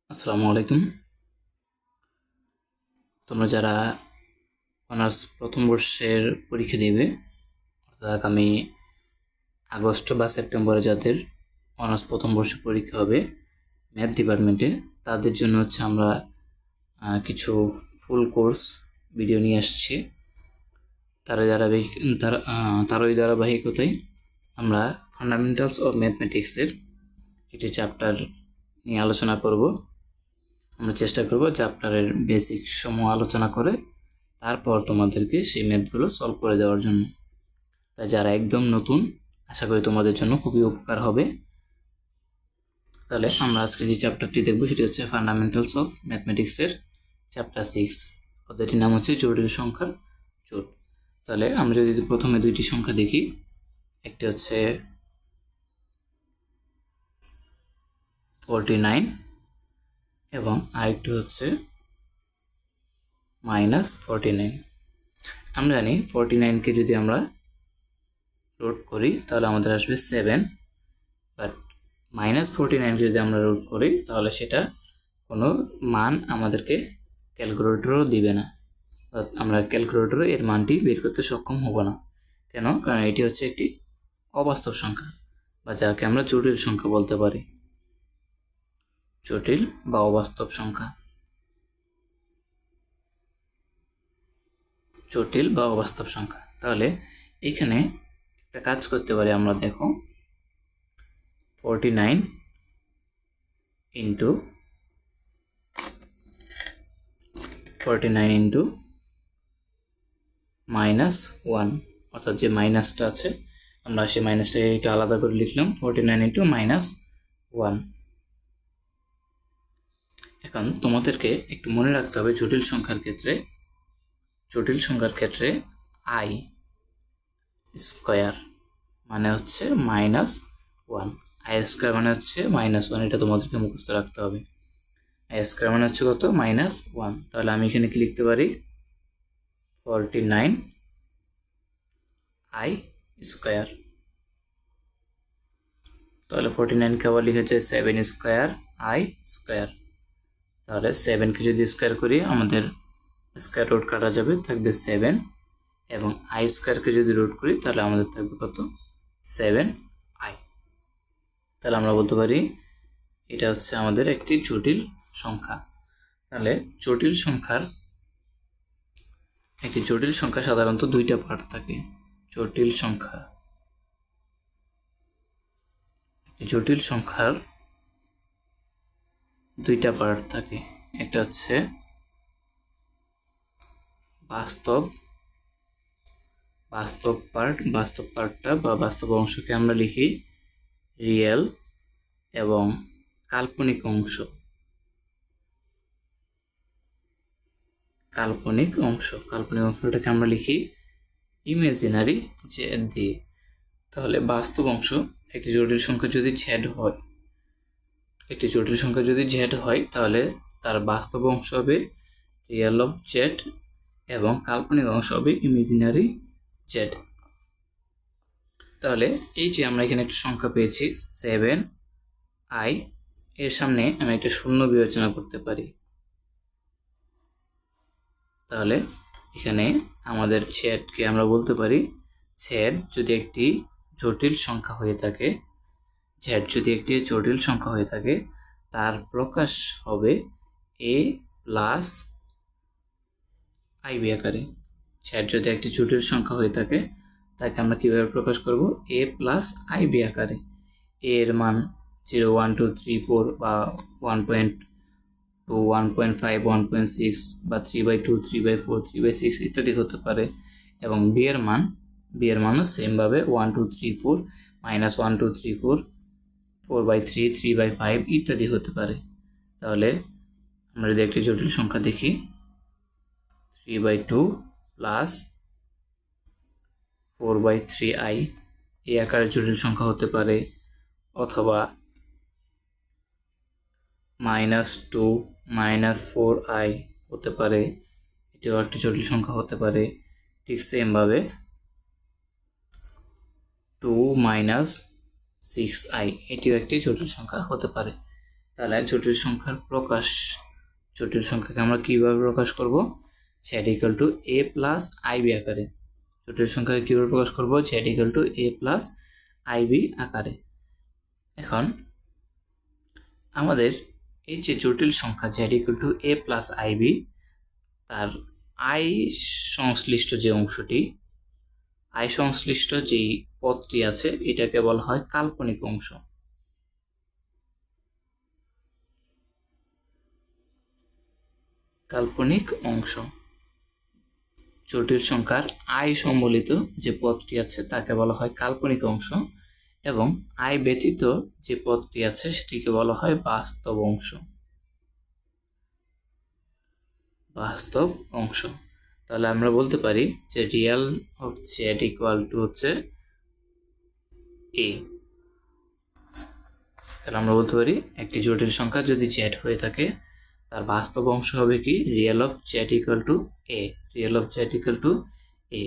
আসসালামু আলাইকুম। তোমরা যারা অনার্স প্রথম বর্ষের পরীক্ষা দেবে, অর্থাৎ আগামী আগস্ট বা সেপ্টেম্বরে যাদের অনার্স প্রথম বর্ষের পরীক্ষা হবে ম্যাথ ডিপার্টমেন্টে, তাদের জন্য হচ্ছে আমরা কিছু ফুল কোর্স ভিডিও নিয়ে আসছি। তারই ধারাবাহিকতায় আমরা ফান্ডামেন্টালস অফ ম্যাথমেটিক্সের একটি চ্যাপ্টার নিয়ে আলোচনা করব। আমরা চেষ্টা করব চ্যাপ্টারের বেসিক সমূহ আলোচনা করে তারপর তোমাদেরকে সেই ম্যাথগুলো সলভ করে দেওয়ার জন্য। তাই যারা একদম নতুন, আশা করি তোমাদের জন্য খুবই উপকার হবে। তাহলে আমরা আজকে যে চ্যাপ্টারটি দেখব সেটি হচ্ছে ফান্ডামেন্টালস অফ ম্যাথমেটিক্সের চ্যাপ্টার 6। অধ্যায়টির নাম হচ্ছে জটিল সংখ্যার জোট। তাহলে আমরা যদি প্রথমে দুইটি সংখ্যা দেখি, একটি হচ্ছে 49 এবং আরেকটি হচ্ছে -49। আমরা জানি 49কে যদি আমরা রুট করি তাহলে আমাদের আসবে 7, বাট -49কে যদি আমরা রুট করি তাহলে সেটা কোনো মান আমাদেরকে ক্যালকুলেটরও দিবে না, আমরা ক্যালকুলেটরে এর মানটি বের করতে সক্ষম হব না। কেন? কারণ এটি হচ্ছে একটি অবাস্তব সংখ্যা, বা যাকে আমরা জটিল সংখ্যা বলতে পারি, জটিল বা অবাস্তব সংখ্যা। জটিল বা অবাস্তব সংখ্যা। তাহলে এখানে একটা কাজ করতে পারি আমরা, দেখো 49 ইন্টু -1, অর্থাৎ যে মাইনাসটা আছে আমরা সেই মাইনাসটাকে একটু আলাদা করে লিখলাম, 49 ইন্টু -1। এখন তোমাদেরকে একটু মনে রাখতে হবে জটিল সংখ্যার ক্ষেত্রে আই স্কোয়ার মানে হচ্ছে -1, আই স্কোয়ার মানে হচ্ছে -1, এটা তোমাদেরকে মুখস্থ রাখতে হবে। আই স্কোয়ার মানে হচ্ছে কত? -1। তাহলে আমি এখানে কি লিখতে পারি? 49 আই স্কোয়ার। তাহলে 49কে আবার লিখে যায় 7 স্কোয়ার আই স্কোয়ার। তাহলে 7কে যদি স্কোয়ার করি আমাদের স্কোয়ার রুট কাটা যাবে, থাকবে 7, এবং আই স্কোয়ারকে যদি রুট করি তাহলে আমাদের থাকবে কত? 7i। তাহলে আমরা বলতে পারি এটা হচ্ছে আমাদের একটি জটিল সংখ্যা। তাহলে একটি জটিল সংখ্যা সাধারণত দুইটা পার্ট থাকে। জটিল সংখ্যার দুইটা পার্ট থাকে। একটা হচ্ছে বাস্তব পার্টটা বা বাস্তব অংশকে আমরা লিখি রিয়েল, এবং কাল্পনিক অংশটাকে আমরা লিখি ইমাজিনারি জেড দিয়ে। তাহলে বাস্তব অংশ, একটি জটিল সংখ্যা যদি জেড হয় তাহলে তার বাস্তব অংশ হবে রিয়েল অফ জেড, এবং কাল্পনিক অংশ হবে ইমাজিনারি জেড। তাহলে এই যে আমরা এখানে একটা সংখ্যা পেয়েছি 7i, এর সামনে আমি একটা শূন্য বিবেচনা করতে পারি। তাহলে এখানে আমাদের জেডকে আমরা বলতে পারি, জেড যদি একটি জটিল সংখ্যা হয়ে থাকে তার প্রকাশ হবে a প্লাস আইবি আকারে। জেড যদি একটি জটিল সংখ্যা হয়ে থাকে তাকে আমরা কিভাবে প্রকাশ করব? a প্লাস আইবি আকারে। এর মান 0, 1, 2, 3, 4 বা 1.2, 1.5, 1.6 বা 3/2, 3/4, 3/6 ইত্যাদি হতে পারে। এবং বি এর মানও সেমভাবে 1, 2, 3, 4, -1, 2, 3, 4, 4/3, 3/5 ইত্যাদি হতে পারে। তাহলে আমরা যদি একটি জটিল সংখ্যা দেখি, 3/2 প্লাস 4/3i এই আকারে জটিল সংখ্যা হতে পারে, অথবা -2 -4i হতে পারে, এটিও একটি জটিল সংখ্যা হতে পারে। ঠিক সেমভাবে 2 - 6i এটিও একটি জটিল সংখ্যা হতে পারে। তাহলে জটিল সংখ্যার প্রকাশ, জটিল সংখ্যাকে আমরা কিভাবে প্রকাশ করব? z equal to a plus IB আকারে। জটিল সংখ্যাকে কিভাবে প্রকাশ করব? z equal to a plus IB আকারে। এখন আমাদের এই যে জটিল সংখ্যা z equal to a plus IB, তার আই সংশ্লিষ্ট যে অংশটি, আই সংশ্লিষ্ট যেই পদটি আছে, এটাকে বলা হয় কাল্পনিক অংশ। কাল্পনিক অংশ। জটিল সংখ্যার আই সম্বলিত যে পদটি আছে তাকে বলা হয় কাল্পনিক অংশ, এবং আই ব্যতীত যে পদটি আছে সেটিকে বলা হয় বাস্তব অংশ। বাস্তব অংশ। তাহলে আমরা বলতে পারি যে Real of Z equal two হচ্ছে এ। তাহলে আমরা বলতে পারি একটি জটিল সংখ্যা যদি জেড হয়ে থাকে, তার বাস্তব অংশ হবে কি? Real of Z equal to A. Real of Z equal to A.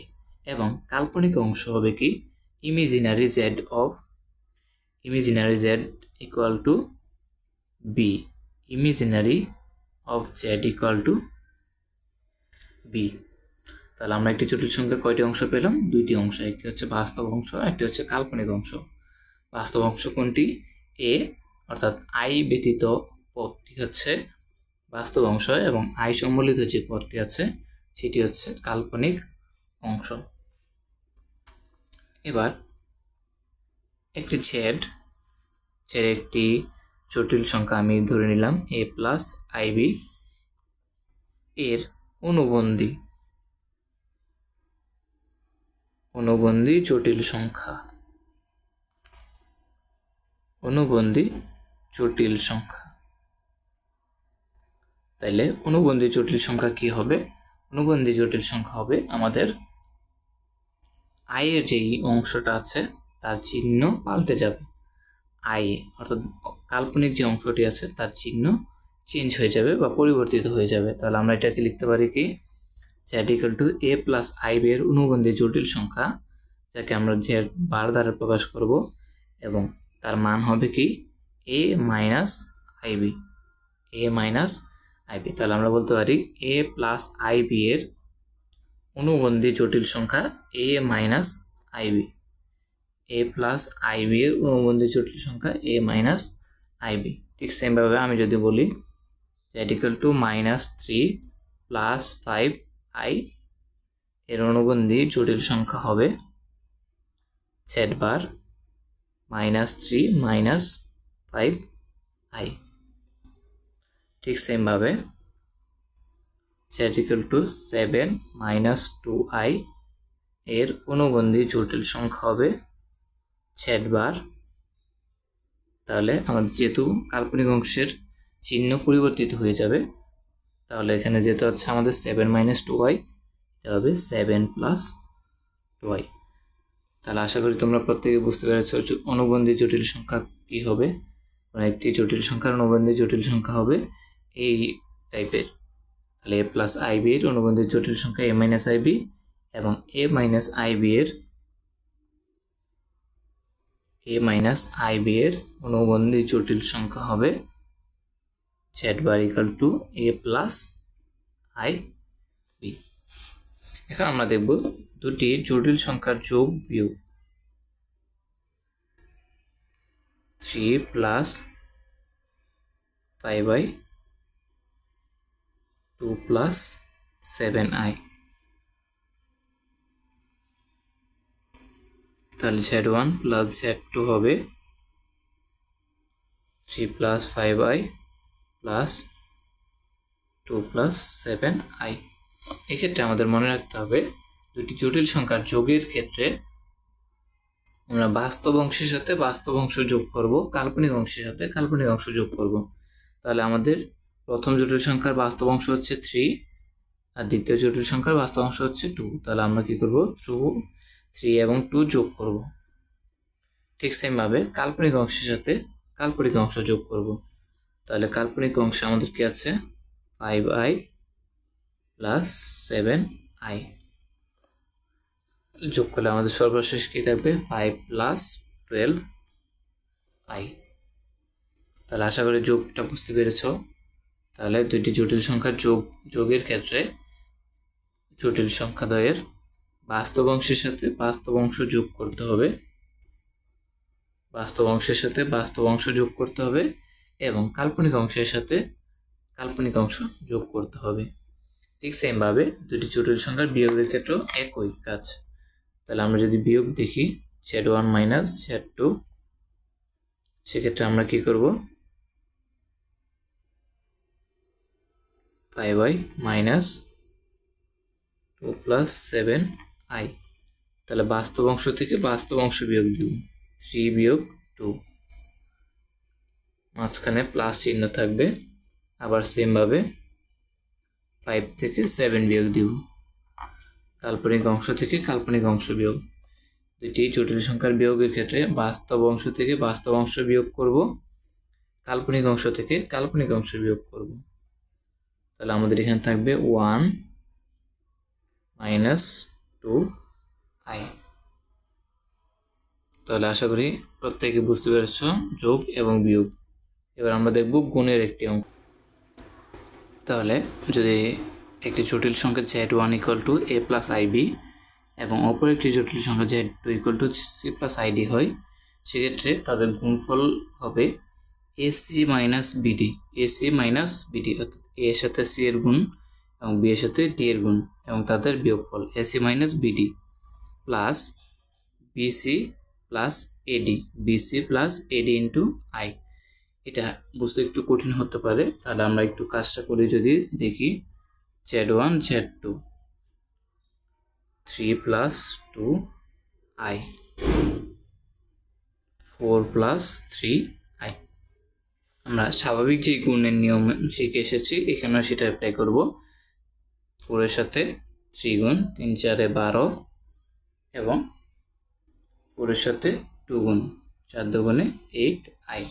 এবং কাল্পনিক অংশ হবে কি? Imaginary Z of, imaginary Z equal to B. Imaginary of Z equal to B. তাহলে আমরা একটি জটিল সংখ্যার কয়টি অংশ পেলাম? দুইটি অংশ। একটি হচ্ছে বাস্তব অংশ, একটি হচ্ছে কাল্পনিক অংশ। বাস্তব অংশ কোনটি? এ, অর্থাৎ আই ব্যতীত পদটি হচ্ছে বাস্তব অংশ, এবং আই সম্বলিত যে পদটি আছে সেটি হচ্ছে কাল্পনিক অংশ। এবার একটি জেড একটি জটিল সংখ্যা আমি ধরে নিলাম এ প্লাস আইবি, এর অনুবন্ধী জটিল সংখ্যা, অনুবন্ধী জটিল সংখ্যা। তাইলে অনুবন্ধী জটিল সংখ্যা কি হবে? অনুবন্ধী জটিল সংখ্যা হবে আমাদের আই এর যেই অংশটা আছে তার চিহ্ন পাল্টে যাবে। আই অর্থাৎ কাল্পনিক যে অংশটি আছে তার চিহ্ন চেঞ্জ হয়ে যাবে বা পরিবর্তিত হয়ে যাবে। তাহলে আমরা এটাকে লিখতে পারি কি? Z equal to A plus IB এর অনুবন্ধী জটিল সংখ্যা, যাকে আমরা জেড বার দ্বারা প্রকাশ করব, এবং তার মান হবে কি? এ মাইনাস আইবি। এ মাইনাস আইবি। তাহলে আমরা বলতে পারি এ প্লাস আইবি এর অনুবন্ধী জটিল সংখ্যা এ মাইনাস আইবি। এ প্লাস আইবি এর অনুবন্ধী জটিল সংখ্যা এ মাইনাস আইবি। ঠিক সেমভাবে আমি যদি বলি Z equal two -3 plus 5i, এর অনুবন্ধী জটিল সংখ্যা হবে জেড বার -3 -5i। ঠিক সেমভাবে জেড ইকুয়াল টু 7 -2i, এর অনুবন্ধী জটিল সংখ্যা হবে জেড বার। তাহলে আমাদের যেহেতু কাল্পনিক অংশের চিহ্ন পরিবর্তিত হয়ে যাবে, তাহলে এখানে যেহেতু হচ্ছে আমাদের 7 - 2i, এটা হবে 7 + 2i। তাহলে আশা করি তোমরা প্রত্যেকে বুঝতে পেরেছো অনুবন্ধী জটিল সংখ্যা কি হবে। একটি জটিল সংখ্যার অনুবন্ধী জটিল সংখ্যা হবে এই টাইপের। তাহলে এ প্লাস আইবি এর অনুবন্ধী জটিল সংখ্যা এ মাইনাস আইবি, এবং এ মাইনাস আইবি এর অনুবন্ধী জটিল সংখ্যা হবে Z bar equal to A plus I B. এখন আমরা দেখব দুটি জটিল সংখ্যার যোগ বিয়োগ। 3 + 5i 2 + 7i। তাহলে z1 + z2 হবে 3 + 5i + 2 + 7i। এক্ষেত্রে আমাদের মনে রাখতে হবে দুটি জটিল সংখ্যার যোগের ক্ষেত্রে আমরা বাস্তব অংশের সাথে বাস্তব অংশ যোগ করব, কাল্পনিক অংশের সাথে কাল্পনিক অংশ যোগ করব। তাহলে আমাদের প্রথম জটিল সংখ্যার বাস্তব অংশ হচ্ছে 3, আর দ্বিতীয় জটিল সংখ্যার বাস্তব অংশ হচ্ছে 2। তাহলে আমরা কি করব? 3 এবং 2 যোগ করব। ঠিক সেমভাবে কাল্পনিক অংশের সাথে কাল্পনিক অংশ যোগ করব। তাহলে কাল্পনিক অংশে আমাদের কি আছে? 5i + 7i যোগ করলে আমাদের সর্বশেষ কি থাকবে? 5 + 12i। তাহলে আশা করি যোগটা বুঝতে পেরেছ। তাহলে দুইটি জটিল সংখ্যার যোগের ক্ষেত্রে জটিল সংখ্যাদ্বয়ের বাস্তব অংশের সাথে বাস্তব অংশ যোগ করতে হবে, বাস্তব অংশের সাথে বাস্তব অংশ যোগ করতে হবে এবং কাল্পনিক অংশের সাথে কাল্পনিক অংশ যোগ করতে হবে। ঠিক সেমভাবে দুটি জটিল সংখ্যার বিয়োগের ক্ষেত্রেও একই কাজ। তাহলে আমরা যদি বিয়োগ দেখি z1 মাইনাস z2, সেক্ষেত্রে আমরা কি করব 5y মাইনাস 2 প্লাস 7i। তাহলে বাস্তব অংশ থেকে বাস্তব অংশ বিয়োগ দিব 3 বিয়োগ 2, মাঝখানে প্লাস চিহ্ন থাকবে। আবার সেমভাবে 5 থেকে 7 বিয়োগ দিব, কাল্পনিক অংশ থেকে কাল্পনিক অংশ বিয়োগ। দুটি জটিল সংখ্যার বিয়োগের ক্ষেত্রে বাস্তব অংশ থেকে বাস্তব অংশ বিয়োগ করব, কাল্পনিক অংশ থেকে কাল্পনিক অংশ বিয়োগ করব। তাহলে আমাদের এখানে থাকবে 1 মাইনাস 2i। তাহলে আশা করি প্রত্যেকে বুঝতে পেরেছ যোগ এবং বিয়োগ। এবার আমরা দেখব গুণের একটি অঙ্ক। তাহলে যদি একটি জটিল সংখ্যা z1 equal to a plus ib এবং অপর একটি জটিল সংখ্যা z2 equal to c plus id হয়, সেক্ষেত্রে তাদের গুণফল হবে ac minus bd। ac minus bd অর্থাৎ a এর সাথে c এর গুণ এবং b এর সাথে d এর গুণ এবং তাদের বিয়োগফল ac minus bd plus bc plus ad, bc plus ad into i। এটা বুঝতে একটু কঠিন হতে পারে, তাহলে আমরা একটু কাজটা করে যদি দেখি z1 z2 3 plus 2i 4 plus 3i। আমরা স্বাভাবিক যে গুণের নিয়ম শিখে এসেছি এখানে সেটা অ্যাপ্লাই করব। 4 এর সাথে 3 গুণ 3 4 12 এবং 4 এর সাথে 2 গুণ 4 দুগুণে 8i।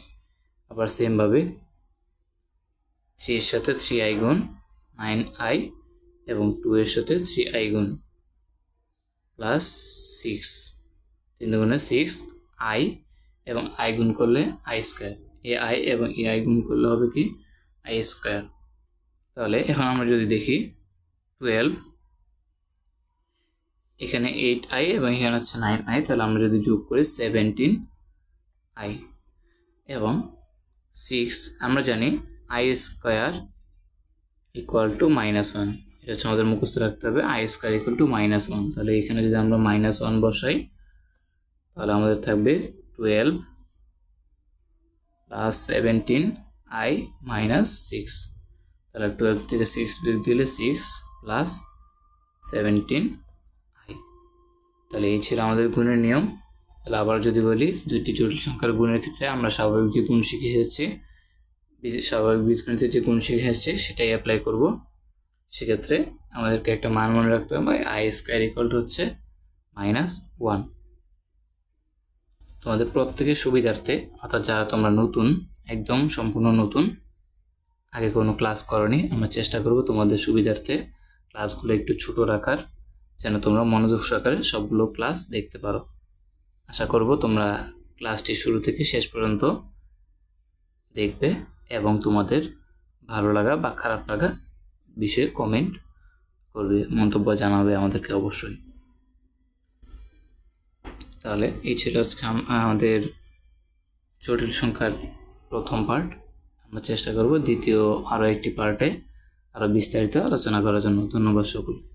আবার সেমভাবে 3 এর সাথে 3i গুণ 9i এবং 2 এর সাথে 3i গুণ প্লাস 6, 3 দুগুণে 6i এবং i গুণ করলে i স্কয়ার, ai এবং ai গুণ করলে হবে কি i স্কয়ার। তাহলে এখন আমরা যদি দেখি 12, এখানে 8i এবং এখানে হচ্ছে 9i, তাহলে আমরা যদি যোগ করি 17i এবং 6 আমরা জানি i স্কয়ার ইকুয়াল টু -1। এটা হচ্ছে আমাদের মুখস্থ রাখতে হবে, i স্কয়ার ইকুয়াল টু -1। তাহলে এখানে যদি আমরা -1 বসাই তাহলে আমাদের থাকবে 12 প্লাস 17i মাইনাস 6। তাহলে 12 থেকে 6 বিয়োগ দিলে 6 প্লাস 17i। তাহলে এই ছিল আমাদের গুণের নিয়ম। তাহলে আবার যদি বলি দুইটি জটিল সংখ্যার গুণের ক্ষেত্রে আমরা স্বাভাবিক যে গুণ শিখে এসেছি, স্বাভাবিক বীজগণিতের যে গুণ শিখে এসেছি সেটাই অ্যাপ্লাই করব। সেক্ষেত্রে আমাদেরকে একটা মান মনে রাখতে হবে, i স্কয়ার ইকুয়াল টু হচ্ছে -1। তোমাদের প্রত্যেকের সুবিধার্থে, অর্থাৎ যারা তোমরা নতুন, একদম সম্পূর্ণ নতুন, আগে কোনো ক্লাস করনি, আমরা চেষ্টা করব তোমাদের সুবিধার্থে ক্লাসগুলো একটু ছোট রাখার, যেন তোমরা মনোযোগ সহকারে সবগুলো ক্লাস দেখতে পারো। আশা করব তোমরা ক্লাসটি শুরু থেকে শেষ পর্যন্ত দেখবে এবং তোমাদের ভালো লাগা বা খারাপ লাগা বিষয়ে কমেন্ট করবে, মন্তব্য জানাবে আমাদেরকে অবশ্যই। তাহলে এই ছিল আজকে আমাদের জটিল সংখ্যার প্রথম পার্ট। আমরা চেষ্টা করব দ্বিতীয় আরও একটি পার্টে আরও বিস্তারিত আলোচনা করার জন্য। ধন্যবাদ সকলকে।